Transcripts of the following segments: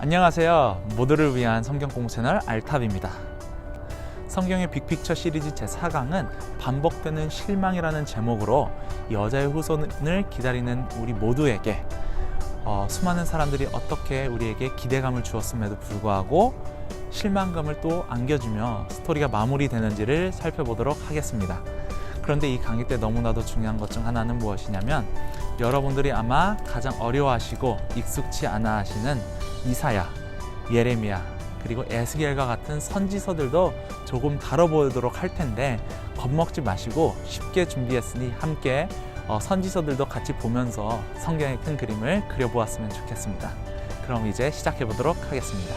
안녕하세요. 모두를 위한 성경 공부 채널 알탑입니다. 성경의 빅픽처 시리즈 제4강은 반복되는 실망이라는 제목으로 여자의 후손을 기다리는 우리 모두에게 수많은 사람들이 어떻게 우리에게 기대감을 주었음에도 불구하고 실망감을 또 안겨주며 스토리가 마무리되는지를 살펴보도록 하겠습니다. 그런데 이 강의 때 너무나도 중요한 것 중 하나는 무엇이냐면 여러분들이 아마 가장 어려워하시고 익숙치 않아 하시는 이사야, 예레미야, 그리고 에스겔과 같은 선지서들도 조금 다뤄보도록 할 텐데 겁먹지 마시고 쉽게 준비했으니 함께 선지서들도 같이 보면서 성경의 큰 그림을 그려보았으면 좋겠습니다. 그럼 이제 시작해보도록 하겠습니다.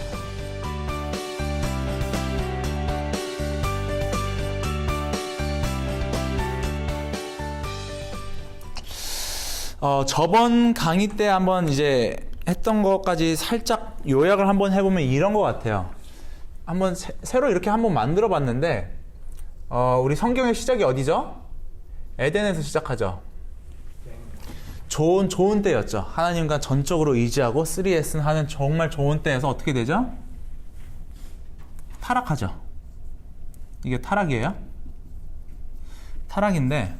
저번 강의 때 한번 이제 했던 것까지 살짝 요약을 한번 해보면 이런 것 같아요. 한번 새로 이렇게 한번 만들어 봤는데 우리 성경의 시작이 어디죠? 에덴에서 시작하죠. 좋은 때였죠. 하나님과 전적으로 의지하고 3S 하는 정말 좋은 때에서 어떻게 되죠? 타락하죠. 이게 타락이에요? 타락인데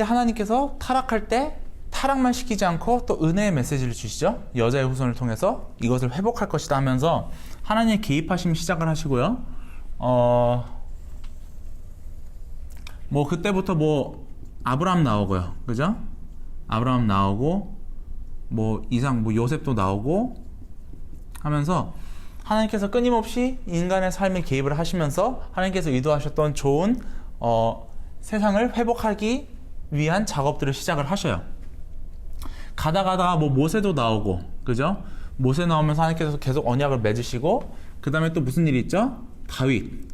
하나님께서 타락할 때 타락만 시키지 않고 또 은혜의 메시지를 주시죠. 여자의 후손을 통해서 이것을 회복할 것이다 하면서 하나님의 개입하심이 시작을 하시고요. 그때부터 아브라함 나오고요. 그죠? 아브라함 나오고 이상 요셉도 나오고 하면서 하나님께서 끊임없이 인간의 삶에 개입을 하시면서 하나님께서 의도하셨던 좋은 세상을 회복하기 위한 작업들을 시작을 하셔요. 가다가 모세도 나오고, 그죠? 모세 나오면서 하나님께서 계속 언약을 맺으시고, 그 다음에 또 무슨 일이 있죠? 다윗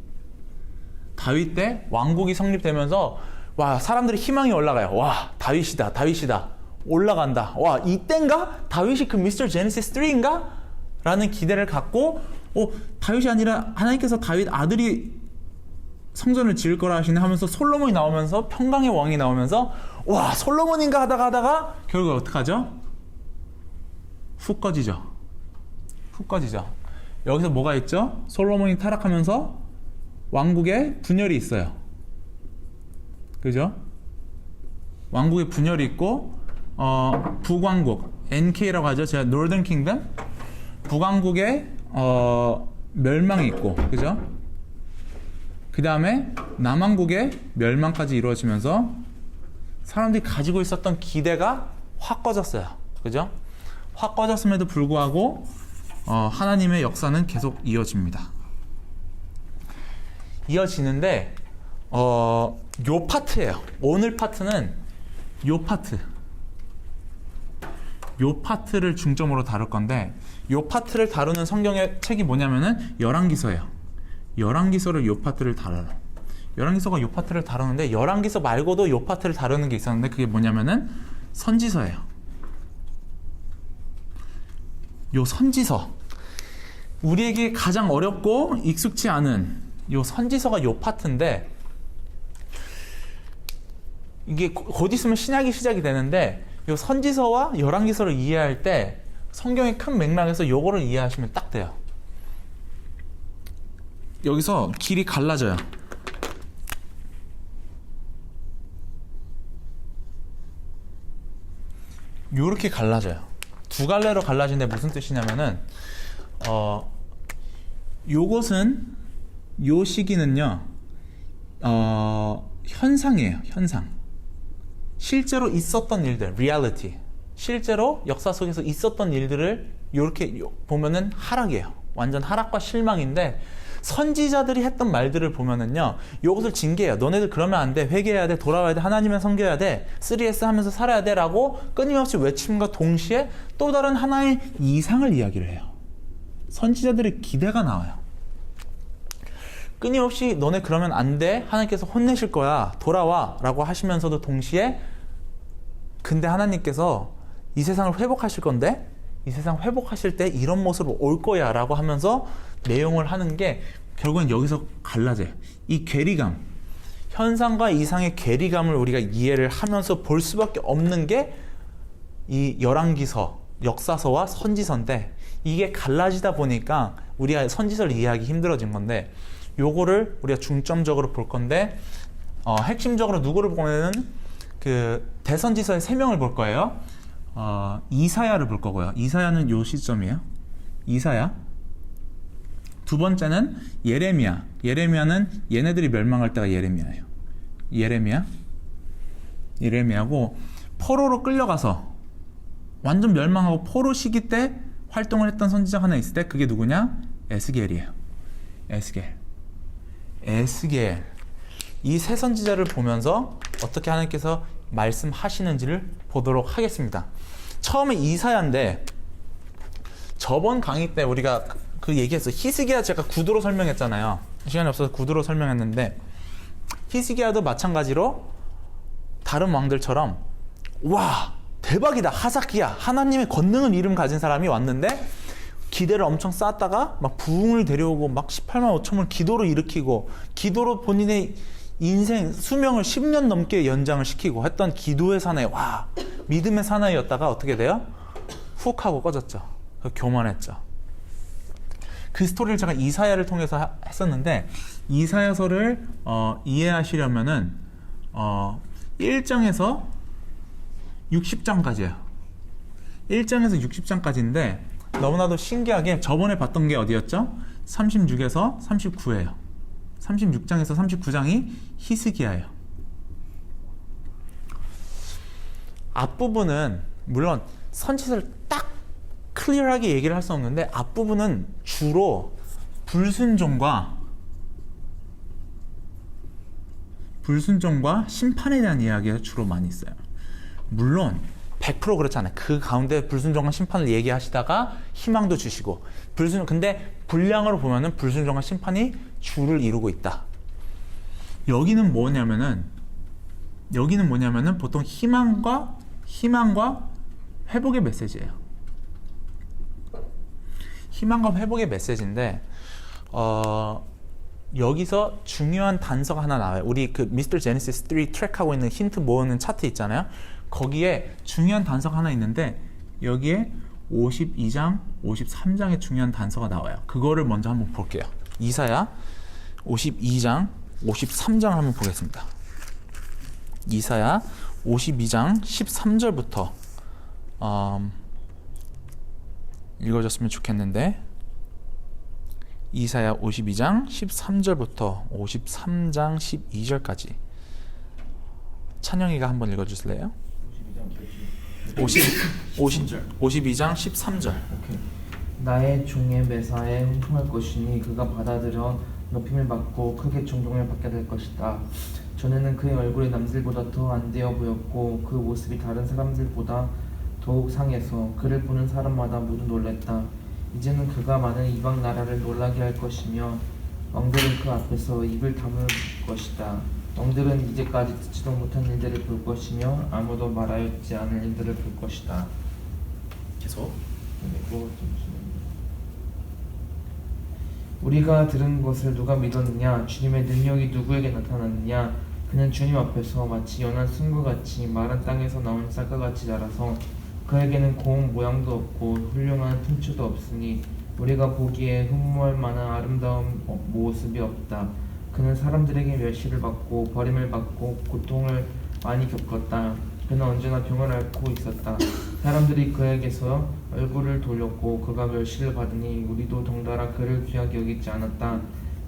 때 왕국이 성립되면서 사람들이 희망이 올라가요. 다윗이다 올라간다. 이땐가? 다윗이 그 미스터 제네시스 3인가? 라는 기대를 갖고 다윗이 아니라 하나님께서 다윗 아들이 성전을 지을 거라 하시네 하면서 솔로몬이 나오면서 평강의 왕이 나오면서 솔로몬인가 하다가 결국 어떡하죠? 훅 꺼지죠. 여기서 뭐가 있죠? 솔로몬이 타락하면서 왕국에 분열이 있어요. 그죠? 왕국에 분열이 있고 북왕국 NK라고 하죠. 제가 노던 킹덤 북왕국에 멸망이 있고, 그죠? 그 다음에 남왕국의 멸망까지 이루어지면서 사람들이 가지고 있었던 기대가 확 꺼졌어요. 그죠? 확 꺼졌음에도 불구하고 하나님의 역사는 계속 이어집니다. 이어지는데 요 파트예요. 오늘 파트는 요 파트를 중점으로 다룰 건데 요 파트를 다루는 성경의 책이 뭐냐면은 열왕기서예요. 열왕기서를 요 파트를 다뤄요. 열왕기서가 요 파트를 다루는데 열왕기서 말고도 요 파트를 다루는 게 있었는데 그게 뭐냐면은 선지서예요. 요 선지서, 우리에게 가장 어렵고 익숙치 않은 요 선지서가 요 파트인데 이게 곧 있으면 신약이 시작이 되는데 요 선지서와 열왕기서를 이해할 때 성경의 큰 맥락에서 요거를 이해하시면 딱 돼요. 여기서 길이 갈라져요. 요렇게 갈라져요. 두 갈래로 갈라지는데 무슨 뜻이냐면은 요것은 요 시기는요 현상이에요. 현상. 실제로 있었던 일들, reality. 실제로 역사 속에서 있었던 일들을 요렇게 보면은 하락이에요. 완전 하락과 실망인데 선지자들이 했던 말들을 보면은요 요것을 징계해요. 너네들 그러면 안 돼. 회개해야 돼. 돌아와야 돼. 하나님을 섬겨야 돼. 3S 하면서 살아야 돼. 라고 끊임없이 외침과 동시에 또 다른 하나의 이상을 이야기를 해요. 선지자들의 기대가 나와요. 끊임없이 너네 그러면 안 돼. 하나님께서 혼내실 거야. 돌아와. 라고 하시면서도 동시에 근데 하나님께서 이 세상을 회복하실 건데 이 세상 회복하실 때 이런 모습으로 올 거야 라고 하면서 내용을 하는 게 결국엔 여기서 갈라져요. 이 괴리감, 현상과 이상의 괴리감을 우리가 이해를 하면서 볼 수밖에 없는 게 이 열왕기서, 역사서와 선지서인데 이게 갈라지다 보니까 우리가 선지서를 이해하기 힘들어진 건데 요거를 우리가 중점적으로 볼 건데 핵심적으로 누구를 보면은 그 대선지서의 3명을 볼 거예요. 이사야를 볼 거고요. 이사야는 요 시점이에요. 이사야. 두 번째는 예레미야. 예레미야는 얘네들이 멸망할 때가 예레미야예요. 예레미야고 포로로 끌려가서 완전 멸망하고 포로 시기 때 활동을 했던 선지자가 하나 있을 때 그게 누구냐? 에스겔이에요. 에스겔. 이 세 선지자를 보면서 어떻게 하나님께서 말씀하시는지를 보도록 하겠습니다. 처음에 이사야인데 저번 강의 때 우리가 그 얘기했어요. 히스기야 제가 구두로 설명했잖아요. 시간이 없어서 구두로 설명했는데 히스기야도 마찬가지로 다른 왕들처럼 와 대박이다 하사키야 하나님의 권능을 이름 가진 사람이 왔는데 기대를 엄청 쌓았다가 막 부흥을 데려오고 막 18만 5천을 기도로 일으키고 기도로 본인의 인생 수명을 10년 넘게 연장을 시키고 했던 기도의 사나이 와 믿음의 사나이였다가 어떻게 돼요? 훅 하고 꺼졌죠. 교만했죠. 그 스토리를 제가 이사야를 통해서 했었는데 이사야서를 이해하시려면은 1장에서 60장까지예요. 1장에서 60장까지인데 너무나도 신기하게 저번에 봤던 게 어디였죠? 36에서 39예요. 36장에서 39장이 히스기야예요. 앞부분은 물론 선지서를 딱 클리어하게 얘기를 할 수 없는데 앞부분은 주로 불순종과 심판에 대한 이야기가 주로 많이 있어요. 물론 100% 그렇지 않아요. 그 가운데 불순종과 심판을 얘기하시다가 희망도 주시고 근데 분량으로 보면은 불순종과 심판이 주를 이루고 있다. 여기는 뭐냐면은 보통 희망과 회복의 메시지예요. 희망과 회복의 메시지인데 여기서 중요한 단서가 하나 나와요. 우리 그 미스터 제네시스 3 트랙하고 있는 힌트 모으는 차트 있잖아요. 거기에 중요한 단서가 하나 있는데 여기에 52장, 53장의 중요한 단서가 나와요. 그거를 먼저 한번 볼게요. 이사야 52장, 53장을 한번 보겠습니다. 이사야 52장 13절부터 읽어줬으면 좋겠는데 이사야 52장 13절부터 53장 12절까지 찬영이가 한번 읽어주실래요? 52장 13절. 오케이. 나의 종의 매사에 훈통할 것이니 그가 받아들여 높임을 받고 크게 존경을 받게 될 것이다. 전에는 그의 얼굴이 남들보다 더 안 되어 보였고 그 모습이 다른 사람들보다 더욱 상해서 그를 보는 사람마다 모두 놀랬다. 이제는 그가 많은 이방 나라를 놀라게 할 것이며 왕들은 그 앞에서 입을 다물 것이다. 왕들은 이제까지 듣지도 못한 일들을 볼 것이며 아무도 말하였지 않을 일들을 볼 것이다. 계속. 우리가 들은 것을 누가 믿었느냐? 주님의 능력이 누구에게 나타났느냐? 그는 주님 앞에서 마치 연한 순과 같이 마른 땅에서 나온 쌀과 같이 자라서 그에게는 고운 모양도 없고 훌륭한 틈추도 없으니 우리가 보기에 흠모할 만한 아름다운 모습이 없다. 그는 사람들에게 멸시를 받고 버림을 받고 고통을 많이 겪었다. 그는 언제나 병을 앓고 있었다. 사람들이 그에게서 얼굴을 돌렸고 그가 멸시를 받으니 우리도 덩달아 그를 귀하게 여기지 않았다.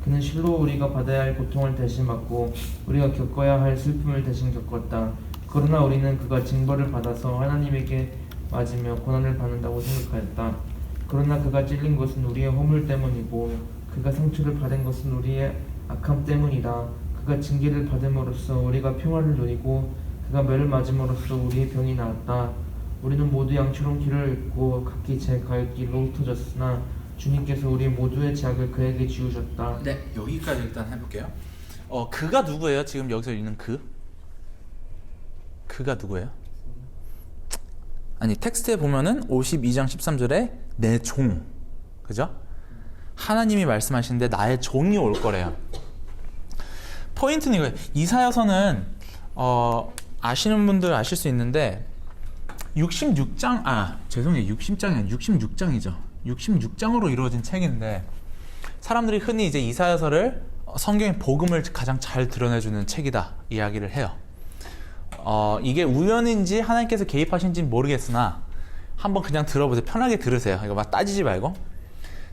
그는 실로 우리가 받아야 할 고통을 대신 받고 우리가 겪어야 할 슬픔을 대신 겪었다. 그러나 우리는 그가 징벌을 받아서 하나님에게 맞으며 고난을 받는다고 생각하였다. 그러나 그가 찔린 것은 우리의 허물 때문이고 그가 상처를 받은 것은 우리의 악함 때문이다. 그가 징계를 받음으로써 우리가 평화를 누리고 그가 매를 맞음으로써 우리의 병이 나았다. 우리는 모두 양처럼 길을 잃고 각기 제 갈 길로 흩어졌으나 주님께서 우리 모두의 죄악을 그에게 지우셨다. 네, 여기까지 일단 해볼게요. 그가 누구예요? 지금 여기서 읽는 그가 누구예요? 아니 텍스트에 보면은 52장 13절에 내 종, 그죠? 하나님이 말씀하시는데 나의 종이 올 거래요. 포인트는 이거예요. 이사야서는 아시는 분들 아실 수 있는데 66장, 죄송해요. 60장이 아니라 66장이죠. 66장으로 이루어진 책인데 사람들이 흔히 이제 이사야서를 성경의 복음을 가장 잘 드러내주는 책이다 이야기를 해요. 이게 우연인지 하나님께서 개입하신지는 모르겠으나 한번 그냥 들어보세요. 편하게 들으세요. 이거 막 따지지 말고.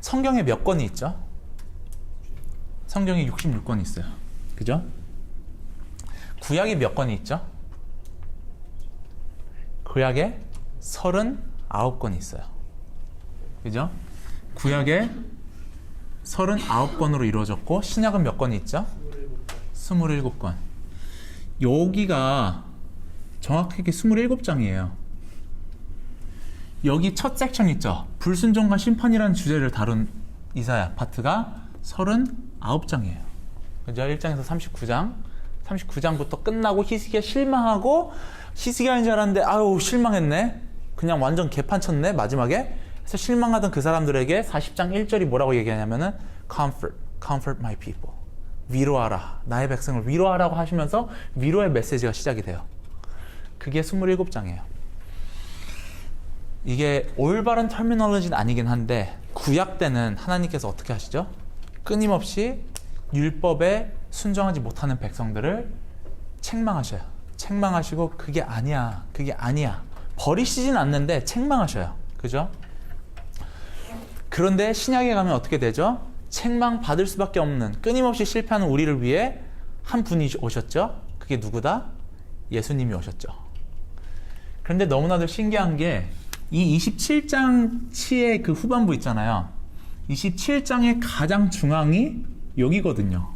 성경에 몇 권이 있죠? 성경에 66권이 있어요. 그죠? 구약에 몇 권이 있죠? 구약에 39권이 있어요. 그죠? 구약에 39권으로 이루어졌고 신약은 몇 권이 있죠? 27권. 여기가 정확하게 27장이에요. 여기 첫 섹션 있죠? 불순종과 심판이라는 주제를 다룬 이사야 파트가 39장이에요. 그죠? 1장에서 39장. 39장부터 끝나고 히스기야 실망하고 히스기야인 줄 알았는데 아유 실망했네. 그냥 완전 개판 쳤네 마지막에. 그래서 실망하던 그 사람들에게 40장 1절이 뭐라고 얘기하냐면은 comfort my people. 위로하라. 나의 백성을 위로하라고 하시면서 위로의 메시지가 시작이 돼요. 그게 27장이에요. 이게 올바른 터미널로지는 아니긴 한데 구약 때는 하나님께서 어떻게 하시죠? 끊임없이 율법에 순종하지 못하는 백성들을 책망하셔요. 책망하시고 그게 아니야. 버리시진 않는데 책망하셔요. 그죠? 그런데 신약에 가면 어떻게 되죠? 책망 받을 수밖에 없는 끊임없이 실패하는 우리를 위해 한 분이 오셨죠? 그게 누구다? 예수님이 오셨죠. 그런데 너무나도 신기한 게 이 27장 치의 그 후반부 있잖아요. 27장의 가장 중앙이 여기거든요.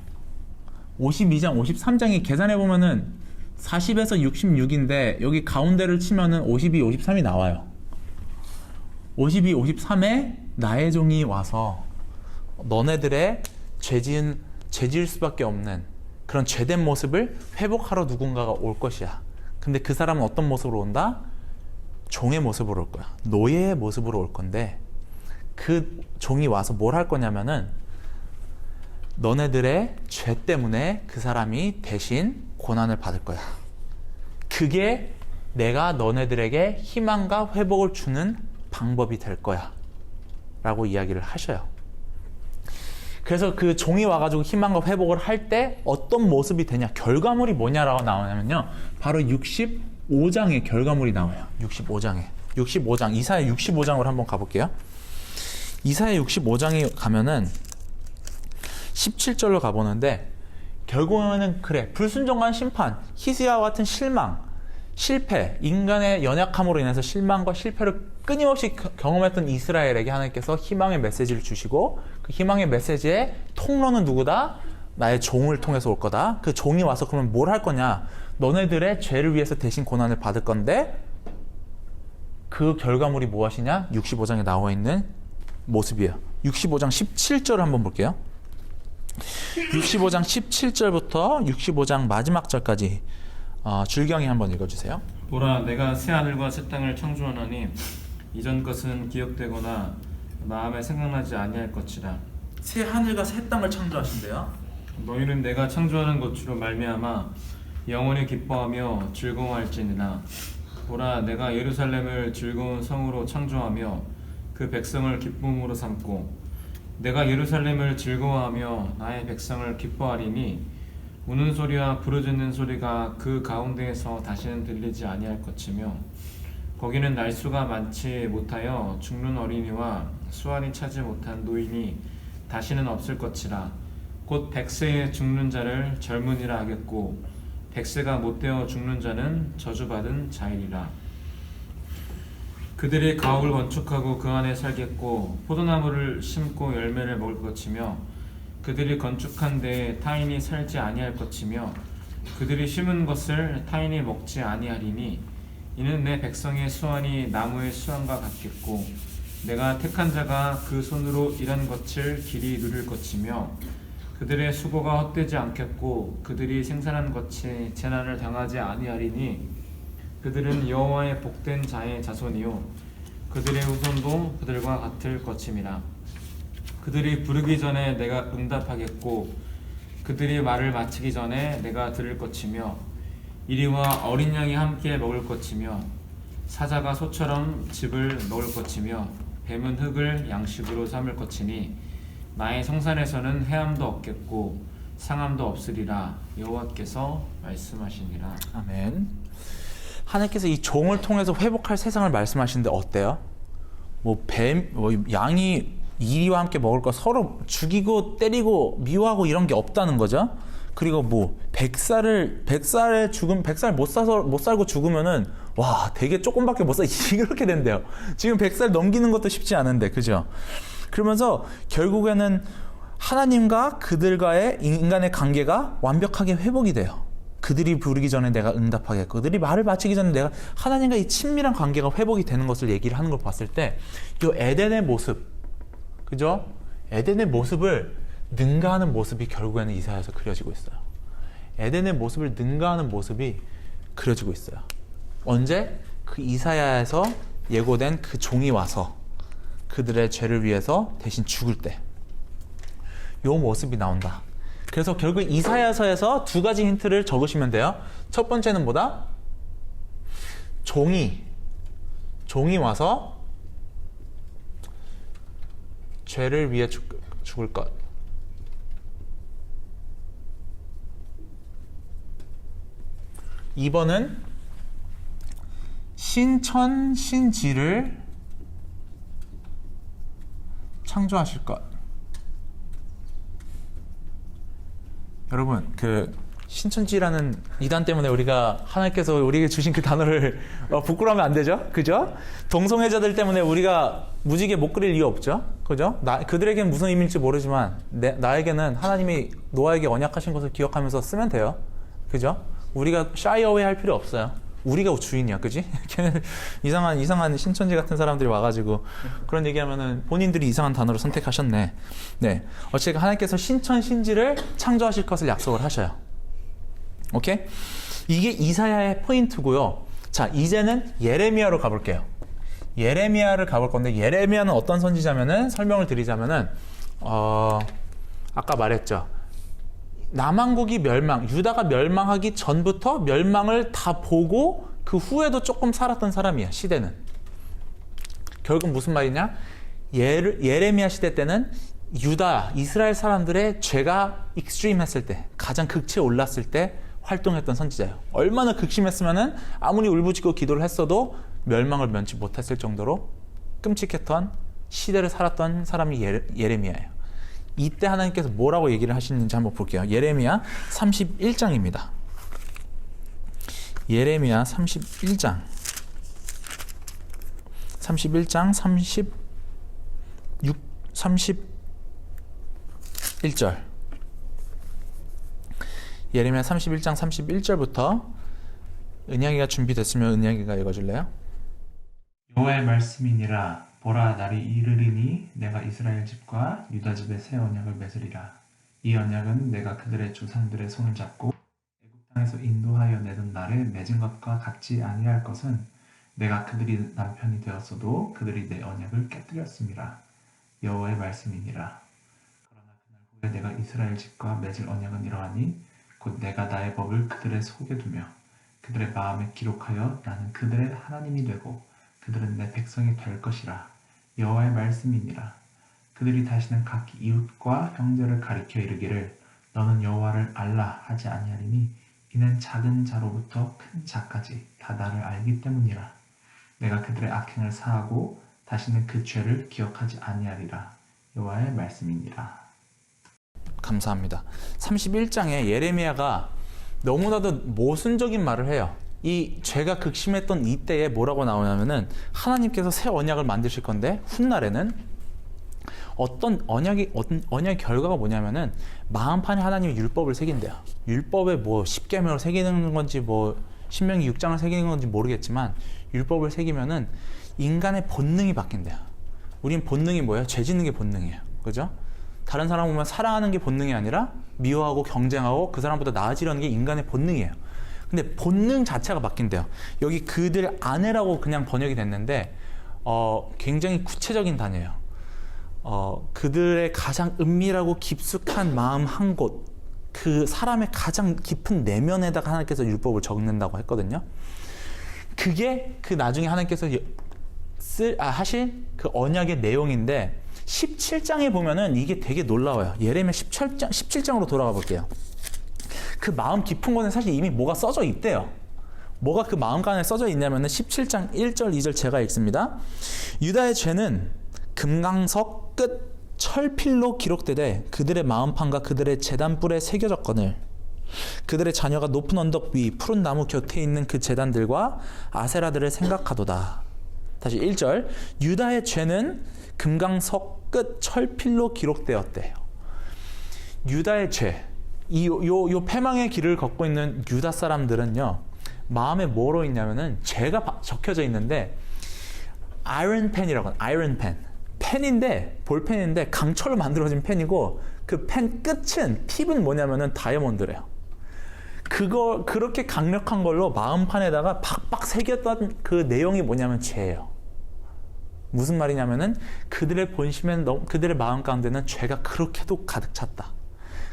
52장, 53장이 계산해 보면은 40에서 66인데 여기 가운데를 치면은 52, 53이 나와요. 52, 53에 나의 종이 와서 너네들의 죄지을 수밖에 없는 그런 죄된 모습을 회복하러 누군가가 올 것이야. 근데 그 사람은 어떤 모습으로 온다? 종의 모습으로 올 거야. 노예의 모습으로 올 건데 그 종이 와서 뭘 할 거냐면은 너네들의 죄 때문에 그 사람이 대신 고난을 받을 거야. 그게 내가 너네들에게 희망과 회복을 주는 방법이 될 거야 라고 이야기를 하셔요. 그래서 그 종이 와가지고 희망과 회복을 할 때 어떤 모습이 되냐, 결과물이 뭐냐라고 나오냐면요, 바로 65장의 결과물이 나와요. 65장 이사야 65장으로 한번 가볼게요. 이사야 65장에 가면은 17절로 가보는데 결국에는 그래, 불순종한 심판, 히스기야와 같은 실망, 실패, 인간의 연약함으로 인해서 실망과 실패를 끊임없이 경험했던 이스라엘에게 하나님께서 희망의 메시지를 주시고 그 희망의 메시지의 통로는 누구다? 나의 종을 통해서 올 거다. 그 종이 와서 그러면 뭘 할 거냐? 너네들의 죄를 위해서 대신 고난을 받을 건데 그 결과물이 무엇이냐? 65장에 나와 있는 모습이에요. 65장 17절을 한번 볼게요. 65장 17절부터 65장 마지막 절까지 줄경이 한번 읽어주세요. 보라, 내가 새 하늘과 새 땅을 창조하나니 이전 것은 기억되거나 마음에 생각나지 아니할 것이라. 새 하늘과 새 땅을 창조하신대요. 너희는 내가 창조하는 것으로 말미암아 영원히 기뻐하며 즐거워할지니라. 보라, 내가 예루살렘을 즐거운 성으로 창조하며 그 백성을 기쁨으로 삼고 내가 예루살렘을 즐거워하며 나의 백성을 기뻐하리니 우는 소리와 부르짖는 소리가 그 가운데에서 다시는 들리지 아니할 것이며 거기는 날수가 많지 못하여 죽는 어린이와 수완이 차지 못한 노인이 다시는 없을 것이라. 곧 100세에 죽는 자를 젊은이라 하겠고 100세가 못되어 죽는 자는 저주받은 자이리라. 그들이 가옥을 건축하고 그 안에 살겠고 포도나무를 심고 열매를 먹을 것이며 그들이 건축한 데에 타인이 살지 아니할 것이며 그들이 심은 것을 타인이 먹지 아니하리니 이는 내 백성의 수완이 나무의 수완과 같겠고 내가 택한 자가 그 손으로 일한 것을 길이 누릴 것이며 그들의 수고가 헛되지 않겠고 그들이 생산한 것이 재난을 당하지 아니하리니 그들은 여호와의 복된 자의 자손이요 그들의 후손도 그들과 같을 것임이라. 그들이 부르기 전에 내가 응답하겠고 그들이 말을 마치기 전에 내가 들을 것이며 이리와 어린 양이 함께 먹을 것이며 사자가 소처럼 집을 먹을 것이며 뱀은 흙을 양식으로 삼을 것이니 나의 성산에서는 해함도 없겠고 상함도 없으리라 여호와께서 말씀하시니라. 아멘. 하나님께서 이 종을 통해서 회복할 세상을 말씀하시는데 어때요? 양이 이리와 함께 먹을 거 서로 죽이고 때리고 미워하고 이런 게 없다는 거죠. 그리고 백살을 못 살고 죽으면은 와 되게 조금밖에 못 살 이렇게 된대요. 지금 100살 넘기는 것도 쉽지 않은데, 그죠? 그러면서 결국에는 하나님과 그들과의 인간의 관계가 완벽하게 회복이 돼요. 그들이 부르기 전에 내가 응답하겠고, 그들이 말을 마치기 전에 내가 하나님과 이 친밀한 관계가 회복이 되는 것을 얘기를 하는 걸 봤을 때, 이 에덴의 모습, 그죠? 에덴의 모습을 능가하는 모습이 결국에는 이사야에서 그려지고 있어요. 에덴의 모습을 능가하는 모습이 그려지고 있어요. 언제? 그 이사야에서 예고된 그 종이 와서 그들의 죄를 위해서 대신 죽을 때, 요 모습이 나온다. 그래서 결국 이사야서에서 두 가지 힌트를 적으시면 돼요. 첫 번째는 뭐다? 종이 와서 죄를 위해 죽을 것. 2번은 신천 신지를 창조하실 것. 여러분, 그 신천지라는 이단 때문에 우리가 하나님께서 우리에게 주신 그 단어를 부끄러우면 안 되죠, 그죠? 동성애자들 때문에 우리가 무지개 못 그릴 이유 없죠, 그죠? 그들에게는 무슨 의미일지 모르지만 나에게는 하나님이 노아에게 언약하신 것을 기억하면서 쓰면 돼요, 그죠? 우리가 shy away 할 필요 없어요. 우리가 주인이야, 그지? 걔는 이상한 신천지 같은 사람들이 와가지고 그런 얘기하면은 본인들이 이상한 단어를 선택하셨네. 네, 어쨌든 하나님께서 신천 신지를 창조하실 것을 약속을 하셔요. 오케이? 이게 이사야의 포인트고요. 자, 이제는 예레미야로 가볼게요. 예레미야를 가볼 건데, 예레미야는 어떤 선지자면은, 설명을 드리자면은 아까 말했죠. 남왕국이 유다가 멸망하기 전부터 멸망을 다 보고 그 후에도 조금 살았던 사람이야, 시대는. 결국 무슨 말이냐? 예레미야 시대 때는 이스라엘 사람들의 죄가 익스트림했을 때, 가장 극치에 올랐을 때 활동했던 선지자예요. 얼마나 극심했으면은 아무리 울부짖고 기도를 했어도 멸망을 면치 못했을 정도로 끔찍했던 시대를 살았던 사람이 예레미야예요. 이때 하나님께서 뭐라고 얘기를 하시는지 한번 볼게요. 예레미야 31장입니다. 예레미야 31장 31절. 예레미야 31장 31절부터 은양이가 준비됐으면 은양이가 읽어줄래요? 여호와의 말씀이니라. 보라, 날이 이르리니 내가 이스라엘 집과 유다 집에 새 언약을 맺으리라. 이 언약은 내가 그들의 조상들의 손을 잡고 애굽 땅에서 인도하여 내던 날에 맺은 것과 같지 아니할 것은, 내가 그들이 남편이 되었어도 그들이 내 언약을 깨뜨렸음이라. 여호와의 말씀이니라. 그러나 그날 후에 내가 이스라엘 집과 맺을 언약은 이러하니, 곧 내가 나의 법을 그들의 속에 두며 그들의 마음에 기록하여 나는 그들의 하나님이 되고 그들은 내 백성이 될 것이라. 여호와의 말씀이니라. 그들이 다시는 각 이웃과 형제를 가리켜 이르기를 너는 여호와를 알라 하지 아니하리니, 이는 작은 자로부터 큰 자까지 다 나를 알기 때문이라. 내가 그들의 악행을 사하고 다시는 그 죄를 기억하지 아니하리라. 여호와의 말씀이니라. 감사합니다. 31장에 예레미야가 너무나도 모순적인 말을 해요. 이 죄가 극심했던 이때에 뭐라고 나오냐면은, 하나님께서 새 언약을 만드실 건데 훗날에는 어떤 언약의 결과가 뭐냐면은, 마음판에 하나님이 율법을 새긴대요. 율법에 뭐 10계명을 새기는 건지 뭐 신명기 6장을 새기는 건지 모르겠지만, 율법을 새기면은 인간의 본능이 바뀐대요. 우린 본능이 뭐예요? 죄 짓는 게 본능이에요, 그죠? 다른 사람 보면 사랑하는 게 본능이 아니라 미워하고 경쟁하고 그 사람보다 나아지려는 게 인간의 본능이에요. 근데 본능 자체가 바뀐대요. 여기 그들 아내라고 그냥 번역이 됐는데 굉장히 구체적인 단어예요. 그들의 가장 은밀하고 깊숙한 마음 한 곳, 그 사람의 가장 깊은 내면에다가 하나님께서 율법을 적는다고 했거든요. 그게 그 나중에 하나님께서 하실 그 언약의 내용인데 17장에 보면은 이게 되게 놀라워요. 예레미야 17장으로 돌아가 볼게요. 그 마음 깊은 거는 사실 이미 뭐가 써져 있대요. 뭐가 그 마음간에 써져 있냐면은 17장 1절 2절 제가 읽습니다. 유다의 죄는 금강석 끝 철필로 기록되되 그들의 마음판과 그들의 제단뿔에 새겨졌거늘 그들의 자녀가 높은 언덕 위 푸른 나무 곁에 있는 그 제단들과 아세라들을 생각하도다. 다시 1절 유다의 죄는 금강석 끝 철필로 기록되었대요. 유다의 죄, 요 패망의 길을 걷고 있는 유다 사람들은요, 마음에 뭐로 있냐면은 죄가 적혀져 있는데 아이런 펜이라고 하는 아이런 펜인데 볼펜인데 강철로 만들어진 펜이고 그 펜 끝은 팁은 뭐냐면은 다이아몬드래요. 그렇게 강력한 걸로 마음판에다가 박박 새겼던 그 내용이 뭐냐면 죄예요. 무슨 말이냐면은 그들의 본심엔 그들의 마음 가운데는 죄가 그렇게도 가득 찼다.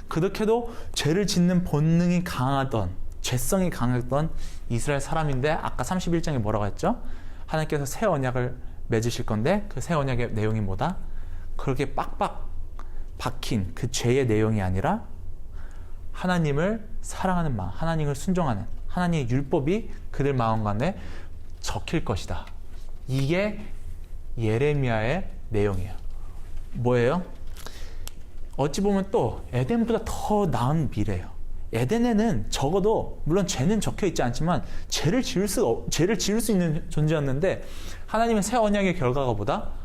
그렇게도 죄를 짓는 본능이 강하던 죄성이 강했던 이스라엘 사람인데 아까 31장에 뭐라고 했죠? 하나님께서 새 언약을 맺으실 건데 그 새 언약의 내용이 뭐다? 그렇게 빡빡 박힌 그 죄의 내용이 아니라 하나님을 사랑하는 마음, 하나님을 순종하는 하나님의 율법이 그들 마음 가운데 적힐 것이다. 이게 예레미야의 내용이에요. 뭐예요? 어찌 보면 또 에덴보다 더 나은 미래예요. 에덴에는 적어도 물론 죄는 적혀 있지 않지만 죄를 지을 수 있는 존재였는데 하나님의 새 언약의 결과가 뭐다?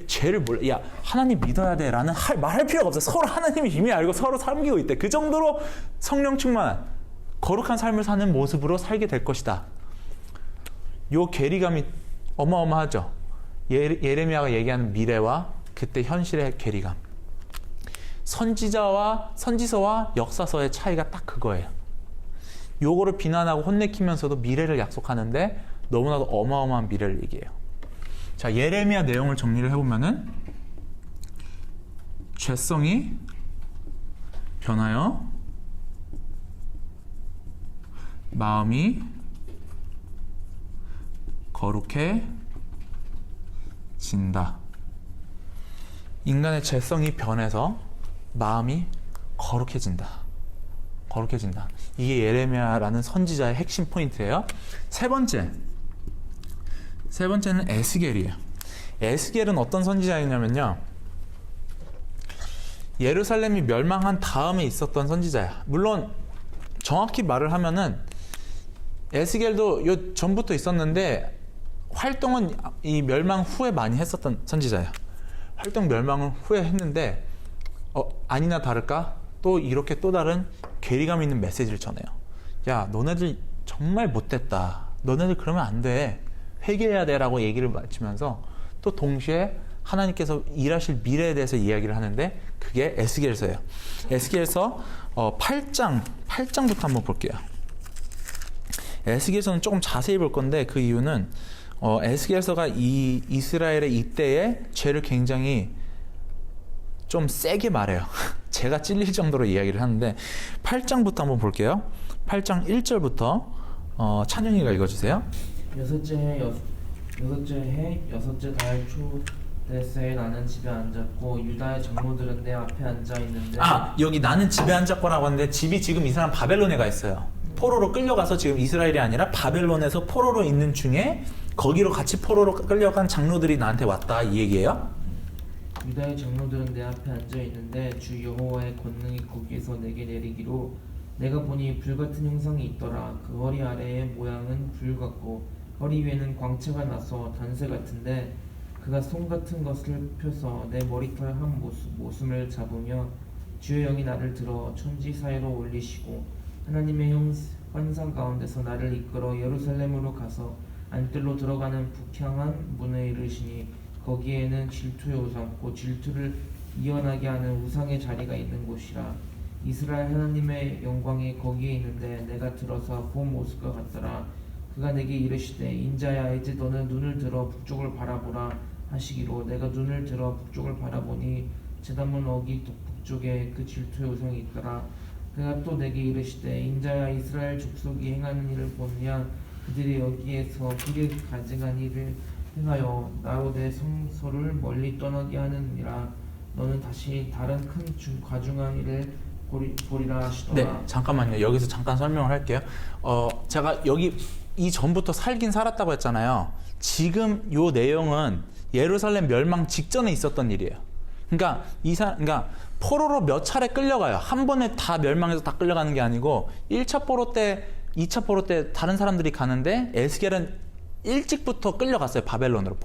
죄를 몰라. 야, 하나님 믿어야 돼 라는 말할 필요가 없어. 서로 하나님이 이미 알고 서로 섬기고 있대. 그 정도로 성령 충만한 거룩한 삶을 사는 모습으로 살게 될 것이다. 요 괴리감이 어마어마하죠. 예레미야가 얘기하는 미래와 그때 현실의 괴리감. 선지서와 역사서의 차이가 딱 그거예요. 요거를 비난하고 혼내키면서도 미래를 약속하는데 너무나도 어마어마한 미래를 얘기해요. 자, 예레미야 내용을 정리를 해보면은 죄성이 변하여 마음이 거룩해진다. 인간의 죄성이 변해서 마음이 거룩해진다. 이게 예레미야라는 선지자의 핵심 포인트예요. 세 번째는 에스겔이에요. 에스겔은 어떤 선지자이냐면요, 예루살렘이 멸망한 다음에 있었던 선지자야. 물론 정확히 말을 하면은 에스겔도 요 전부터 있었는데 활동은 이 멸망 후에 많이 했었던 선지자야. 활동 멸망을 후에 했는데 아니나 다를까 또 이렇게 또 다른 괴리감 있는 메시지를 전해요. 야, 너네들 정말 못됐다. 너네들 그러면 안 돼. 회개해야 돼 라고 얘기를 마치면서 또 동시에 하나님께서 일하실 미래에 대해서 이야기를 하는데 그게 에스겔서예요. 에스겔서 8장부터 한번 볼게요. 에스겔서는 조금 자세히 볼 건데 그 이유는 에스겔서가 이 이스라엘의 이때의 죄를 굉장히 좀 세게 말해요. 제가 찔릴 정도로 이야기를 하는데 8장부터 한번 볼게요. 8장 1절부터 찬영이가 읽어주세요. 여섯째 해 여섯째 달 초 데스에 나는 집에 앉았고 유다의 장로들은 내 앞에 앉아 있는데 여기 나는 집에 앉았거라고 하는데 집이 지금 이 사람 바벨론에 가 있어요. 포로로 끌려가서 지금 이스라엘이 아니라 바벨론에서 포로로 있는 중에 거기로 같이 포로로 끌려간 장로들이 나한테 왔다 이 얘기예요. 유다의 장로들은 내 앞에 앉아 있는데 주 여호와의 권능이 거기에서 내게 내리기로 내가 보니 불같은 형상이 있더라. 그 허리 아래의 모양은 불 같고 허리 위에는 광채가 나서 단새 같은데 그가 송 같은 것을 펴서 내 머리털 한 모순을 잡으며 주의 영이 나를 들어 천지 사이로 올리시고 하나님의 환상 가운데서 나를 이끌어 예루살렘으로 가서 안뜰로 들어가는 북향한 문에 이르시니 거기에는 질투의 우상 곧 질투를 이어나게 하는 우상의 자리가 있는 곳이라. 이스라엘 하나님의 영광이 거기에 있는데 내가 들어서 본 모습과 같더라. 그가 내게 이르시되 인자야 이제 너는 눈을 들어 북쪽을 바라보라 하시기로 내가 눈을 들어 북쪽을 바라보니 제단문 어기 북쪽에 그 질투의 우상이 있더라. 그가 또 내게 이르시되 인자야 이스라엘 족속이 행하는 일을 보느냐 그들이 여기에서 길에 가증한 일을 행하여 나로 내 성소를 멀리 떠나게 하느니라. 너는 다시 다른 큰 과중한 일을 보리라 하시더라. 네, 잠깐만요. 여기서 잠깐 설명을 할게요. 제가 여기 이전부터 살긴 살았다고 했잖아요. 지금 요 내용은 예루살렘 멸망 직전에 있었던 일이에요. 그러니까 포로로 몇 차례 끌려가요. 한 번에 다 멸망해서 다 끌려가는 게 아니고 1차 포로 때, 2차 포로 때 다른 사람들이 가는데 에스겔은 일찍부터 끌려갔어요. 바벨론으로,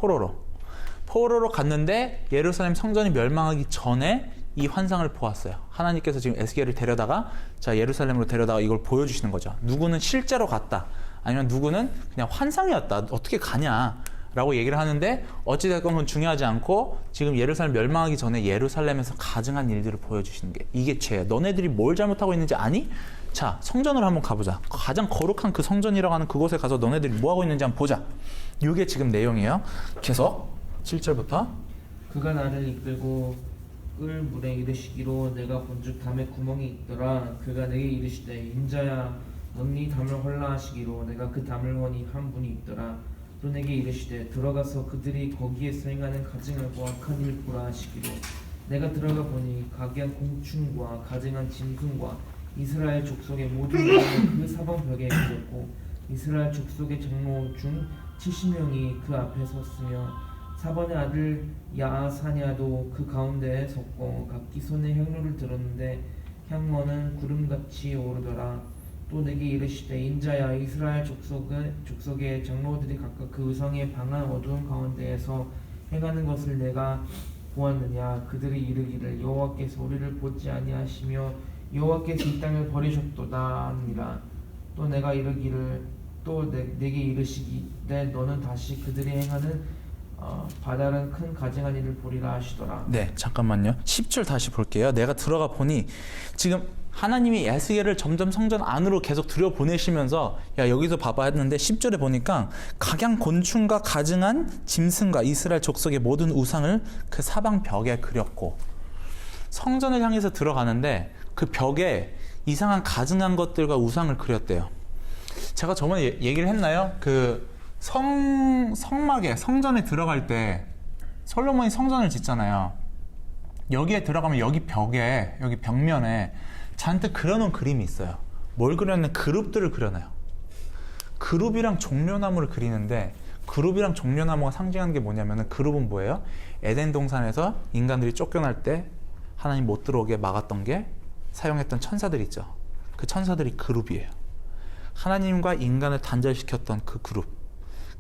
포로로 갔는데 예루살렘 성전이 멸망하기 전에 이 환상을 보았어요. 하나님께서 지금 에스겔을 데려다가 예루살렘으로 데려다가 이걸 보여주시는 거죠. 누구는 실제로 갔다, 아니면 누구는 그냥 환상이었다, 어떻게 가냐 라고 얘기를 하는데, 어찌됐건 그건 중요하지 않고 지금 예루살렘 멸망하기 전에 예루살렘에서 가증한 일들을 보여주시는 게 이게 죄야. 너네들이 뭘 잘못하고 있는지 아니? 자, 성전으로 한번 가보자. 가장 거룩한 그 성전이라고 하는 그곳에 가서 너네들이 뭐하고 있는지 한번 보자. 이게 지금 내용이에요. 계속 7절부터 그가 나를 이끌고 끌 물에 이르시기로 내가 본즉 담에 구멍이 있더라. 그가 내게 이르시되 인자야 넌 네 담을 헐라 하시기로 내가 그 담을 허니 한 분이 있더라. 또 내게 이르시되 들어가서 그들이 거기에서 행하는 가증하고 악한 일 보라 하시기로 내가 들어가 보니 가게한 공충과 가증한 짐승과 이스라엘 족속의 모든 사람이 그 사방벽에 있었고 이스라엘 족속의 장로 중 70명이 그 앞에 섰으며 사반의 아들 야사냐도 그 가운데에 섰고 각기 손에 향로를 들었는데 향로는 구름같이 오르더라. 또 내게 이르시되 인자야 이스라엘 족속의 장로들이 각각 그 의상의 방한 어두운 가운데에서 행하는 것을 내가 보았느냐. 그들이 이르기를 여호와께서 우리를 보지 아니하시며 여호와께서 이 땅을 버리셨도다 하니라. 또 내가 이르기를 또 내게 이르시기되 너는 다시 그들이 행하는 바다는 큰 가증한 일을 보리라 하시더라. 네, 잠깐만요. 10절 다시 볼게요. 내가 들어가 보니 지금 하나님이 에스겔을 점점 성전 안으로 계속 들여보내시면서 야 여기서 봐봐 했는데 10절에 보니까 각양 곤충과 가증한 짐승과 이스라엘 족속의 모든 우상을 그 사방 벽에 그렸고, 성전을 향해서 들어가는데 그 벽에 이상한 가증한 것들과 우상을 그렸대요. 제가 저번에 얘기를 했나요? 그 성막에 성전에 들어갈 때 솔로몬이 성전을 짓잖아요. 여기에 들어가면 여기 벽에, 여기 벽면에 잔뜩 그려놓은 그림이 있어요. 뭘 그렸냐면 그룹들을 그려놔요. 그룹이랑 종려나무를 그리는데, 그룹이랑 종려나무가 상징하는 게 뭐냐면, 그룹은 뭐예요? 에덴 동산에서 인간들이 쫓겨날 때 하나님 못 들어오게 막았던 게 사용했던 천사들 있죠. 그 천사들이 그룹이에요. 하나님과 인간을 단절시켰던 그 그룹,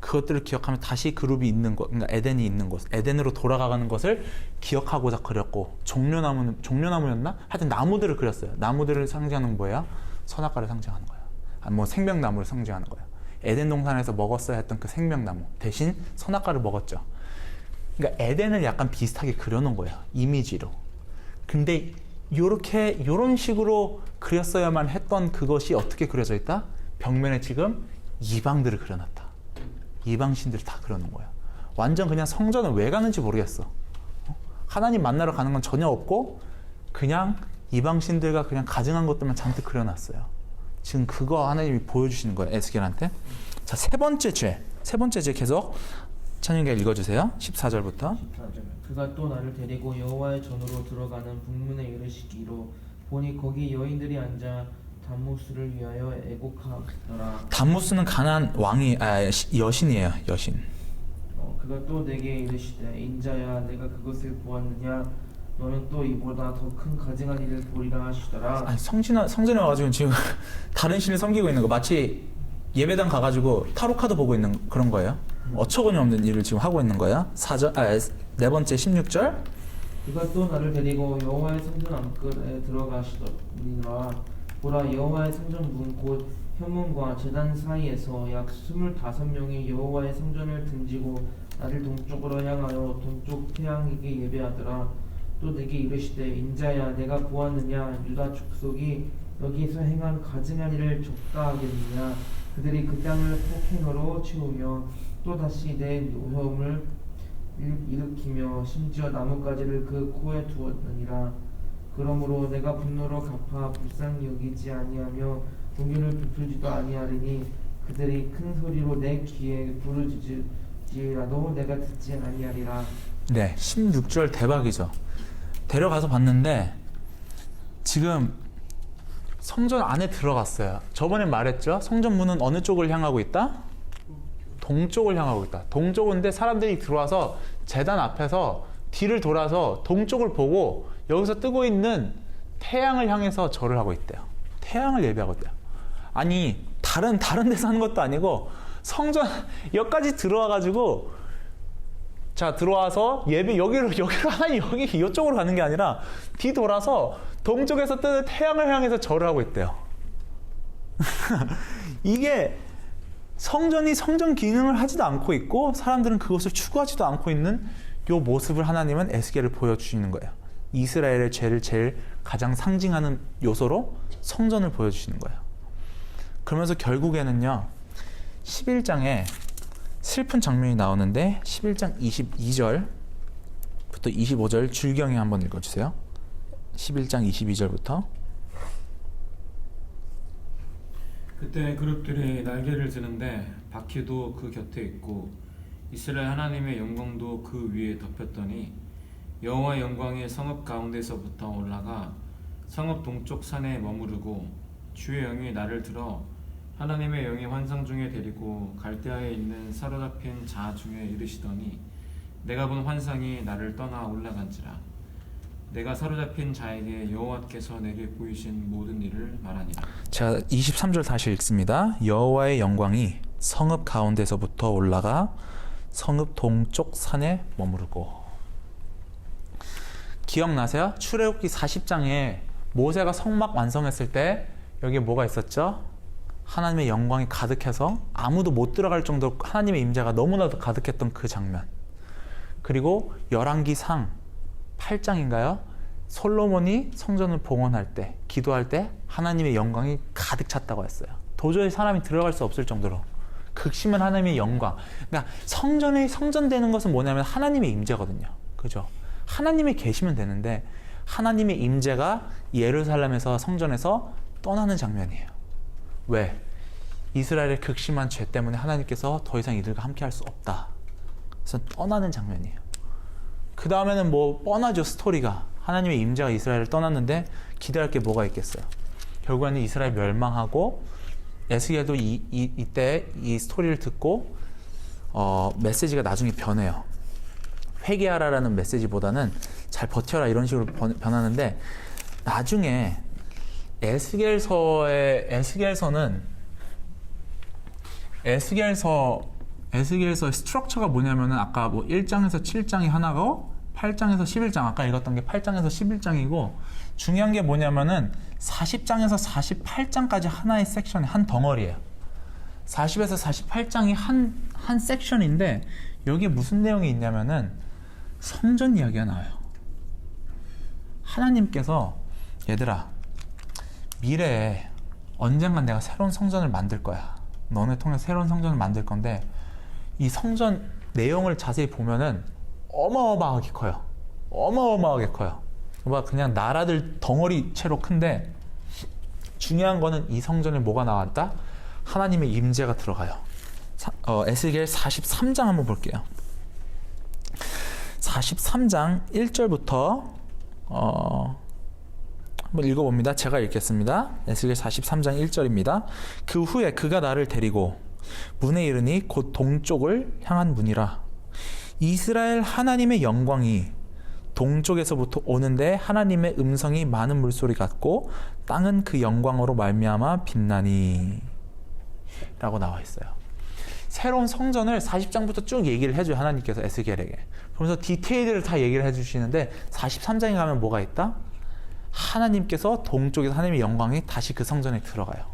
그것들을 기억하면 다시 그룹이 있는 곳, 그러니까 에덴이 있는 곳, 에덴으로 돌아가는 것을 기억하고자 그렸고, 종려나무였나? 하여튼 나무들을 그렸어요. 나무들을 상징하는 뭐예요? 선악과를 상징하는 거예요. 생명나무를 상징하는 거예요. 에덴 동산에서 먹었어야 했던 그 생명나무 대신 선악과를 먹었죠. 그러니까 에덴을 약간 비슷하게 그려놓은 거예요. 이미지로. 근데 요런 식으로 그렸어야만 했던 그것이 어떻게 그려져 있다? 벽면에 지금 이방들을 그려놨다. 이방신들을 다 그려놓은 거야. 완전 그냥 성전을 왜 가는지 모르겠어. 하나님 만나러 가는 건 전혀 없고 그냥 이방신들과 그냥 가증한 것들만 잔뜩 그려놨어요. 지금 그거 하나님이 보여주시는 거예요, 에스겔한테. 자, 세 번째 죄 계속 찬영이가 읽어주세요. 14절부터. 14절. 그가 또 나를 데리고 여호와의 전으로 들어가는 북문에 이르시기로 보니 거기 여인들이 앉아 담무스를 위하여 애곡하더라. 담무스는 가나안 왕이 여신이에요. 여신. 그가 또 내게 이르시되 인자야 내가 그것을 보았느냐. 너는 또 이보다 더 큰 가증한 일을 보리라 하시더라. 아니, 성전에 와가지고 지금 다른 신을 섬기고 있는 거, 마치 예배당 가가지고 타로 카드 보고 있는 그런 거예요. 어처구니 없는 일을 지금 하고 있는 거야. 네 번째 16절. 그가 또 나를 데리고 여호와의 성전 안뜰에 들어가시더니라. 보라 여호와의 성전 문 곧 현문과 제단 사이에서 약 25명이 여호와의 성전을 등지고 나를 동쪽으로 향하여 동쪽 태양에게 예배하더라. 또 내게 이르시되 인자야 내가 보았느냐. 유다 족속이 여기에서 행한 가증한 일을 적다하겠느냐. 그들이 그 땅을 폭행으로 채우며 또다시 내 노염을 일으키며 심지어 나뭇가지를 그 코에 두었느니라. 그러므로 내가 분노로 갚아 불쌍히 여기지 아니하며 공의를 베풀지도 아니하리니 그들이 큰 소리로 내 귀에 부르짖을지라도 내가 듣지 아니하리라. 네, 16절 대박이죠. 데려가서 봤는데 지금 성전 안에 들어갔어요. 저번에 말했죠. 성전 문은 어느 쪽을 향하고 있다? 동쪽을 향하고 있다. 동쪽인데 사람들이 들어와서 제단 앞에서 뒤를 돌아서 동쪽을 보고 여기서 뜨고 있는 태양을 향해서 절을 하고 있대요. 태양을 예배하고 있대요. 아니 다른 데서 하는 것도 아니고 성전 여기까지 들어와가지고 자 들어와서 예배 여기로 하나님 여기 이쪽으로 가는 게 아니라 뒤 돌아서 동쪽에서 뜨는 태양을 향해서 절을 하고 있대요. 이게 성전이 성전 기능을 하지도 않고 있고 사람들은 그것을 추구하지도 않고 있는 이 모습을 하나님은 에스겔을 보여주시는 거예요. 이스라엘의 죄를 제일 가장 상징하는 요소로 성전을 보여주시는 거예요. 그러면서 결국에는요 11장에 슬픈 장면이 나오는데 11장 22절부터 25절 줄경에 한번 읽어주세요. 11장 22절부터. 그때 그룹들이 날개를 드는데 바퀴도 그 곁에 있고 이스라엘 하나님의 영광도 그 위에 덮였더니 여호와의 영광이 성읍 가운데서부터 올라가 성읍 동쪽 산에 머무르고 주의 영이 나를 들어 하나님의 영이 환상 중에 데리고 갈대아에 있는 사로잡힌 자 중에 이르시더니 내가 본 환상이 나를 떠나 올라간지라. 내가 사로잡힌 자에게 여호와께서 내게 보이신 모든 일을 말하니라. 제가 23절 다시 읽습니다. 여호와의 영광이 성읍 가운데서부터 올라가 성읍 동쪽 산에 머무르고. 기억나세요? 출애굽기 40장에 모세가 성막 완성했을 때 여기에 뭐가 있었죠? 하나님의 영광이 가득해서 아무도 못 들어갈 정도로 하나님의 임재가 너무나도 가득했던 그 장면. 그리고 열왕기상 8장인가요? 솔로몬이 성전을 봉헌할 때, 기도할 때 하나님의 영광이 가득 찼다고 했어요. 도저히 사람이 들어갈 수 없을 정도로 극심한 하나님의 영광. 그러니까 성전되는 것은 뭐냐면 하나님의 임재거든요. 그죠? 하나님이 계시면 되는데 하나님의 임재가 예루살렘에서 성전에서 떠나는 장면이에요. 왜? 이스라엘의 극심한 죄 때문에 하나님께서 더 이상 이들과 함께 할 수 없다. 그래서 떠나는 장면이에요. 그 다음에는 뭐 뻔하죠. 스토리가 하나님의 임재가 이스라엘을 떠났는데 기대할 게 뭐가 있겠어요. 결국에는 이스라엘 멸망하고 에스겔도 이때 이 스토리를 듣고 메시지가 나중에 변해요. 회개하라라는 메시지보다는 잘 버텨라 이런 식으로 변하는데 나중에 에스겔서의 스트럭처가 뭐냐면은 아까 뭐 1장에서 7장이 하나고 8장에서 11장 아까 읽었던 게 8장에서 11장이고 중요한 게 뭐냐면은 40장에서 48장까지 하나의 섹션이 한 덩어리예요. 40에서 48장이 한 섹션인데 여기에 무슨 내용이 있냐면은 성전 이야기가 나와요. 하나님께서 얘들아 미래에 언젠간 내가 새로운 성전을 만들 거야. 너네 통해 새로운 성전을 만들 건데 이 성전 내용을 자세히 보면은 어마어마하게 커요. 어마어마하게 커요. 그냥 나라들 덩어리채로 큰데 중요한 거는 이 성전에 뭐가 나왔다? 하나님의 임재가 들어가요. 에스겔 43장 한번 볼게요. 43장 1절부터 한번 읽어봅니다. 제가 읽겠습니다. 에스겔 43장 1절입니다. 그 후에 그가 나를 데리고 문에 이르니 곧 동쪽을 향한 문이라. 이스라엘 하나님의 영광이 동쪽에서부터 오는데 하나님의 음성이 많은 물소리 같고 땅은 그 영광으로 말미암아 빛나니 라고 나와 있어요. 새로운 성전을 40장부터 쭉 얘기를 해줘요. 하나님께서 에스겔에게. 그러면서 디테일을 다 얘기를 해주시는데 43장에 가면 뭐가 있다? 하나님께서 동쪽에서 하나님의 영광이 다시 그 성전에 들어가요.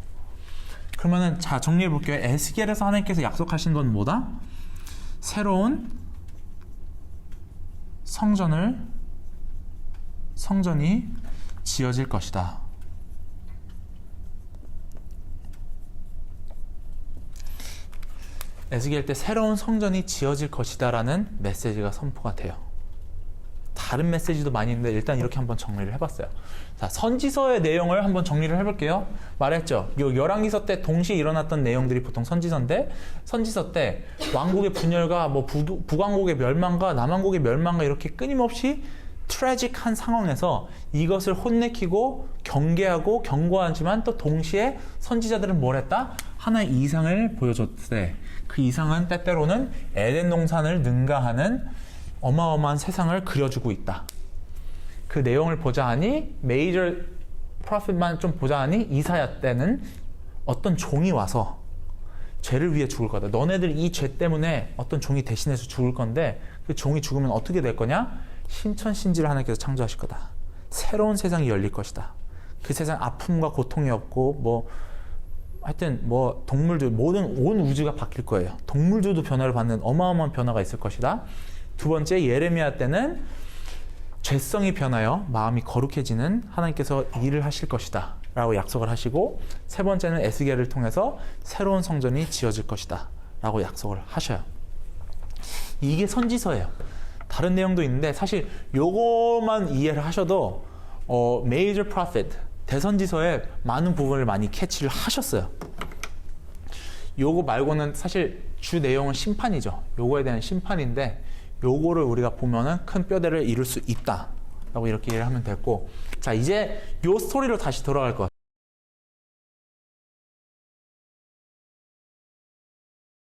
그러면은 자 정리해 볼게요. 에스겔에서 하나님께서 약속하신 건 뭐다? 새로운 성전이 지어질 것이다. 에스겔 때 새로운 성전이 지어질 것이다 라는 메시지가 선포가 돼요. 다 다른 메시지도 많이 있는데 일단 이렇게 한번 정리를 해봤어요. 자, 선지서의 내용을 한번 정리를 해볼게요. 말했죠. 요 열왕기서 때 동시에 일어났던 내용들이 보통 선지서인데, 선지서 때 왕국의 분열과 뭐 북왕국의 멸망과 남왕국의 멸망과 이렇게 끊임없이 트래직한 상황에서 이것을 혼내키고 경계하고 경고하지만 또 동시에 선지자들은 뭘 했다? 하나의 이상을 보여줬대. 그 이상은 때때로는 에덴 동산을 능가하는 어마어마한 세상을 그려주고 있다. 그 내용을 보자 하니 메이저 프로핏만 좀 보자 하니 이사야 때는 어떤 종이 와서 죄를 위해 죽을 거다. 너네들 이 죄 때문에 어떤 종이 대신해서 죽을 건데 그 종이 죽으면 어떻게 될 거냐? 신천신지를 하나님께서 창조하실 거다. 새로운 세상이 열릴 것이다. 그 세상 아픔과 고통이 없고 뭐 하여튼 뭐 동물들 모든 온 우주가 바뀔 거예요. 동물들도 변화를 받는 어마어마한 변화가 있을 것이다. 두 번째 예레미야 때는 죄성이 변하여 마음이 거룩해지는 하나님께서 일을 하실 것이다 라고 약속을 하시고, 세 번째는 에스겔을 통해서 새로운 성전이 지어질 것이다 라고 약속을 하셔요. 이게 선지서예요. 다른 내용도 있는데 사실 요거만 이해를 하셔도 메이저 프로핏 대선지서의 많은 부분을 많이 캐치를 하셨어요. 요거 말고는 사실 주 내용은 심판이죠. 요거에 대한 심판인데 요거를 우리가 보면은 큰 뼈대를 이룰 수 있다 라고 이렇게 이해를 하면 됐고, 자 이제 요 스토리로 다시 돌아갈 것 같아요.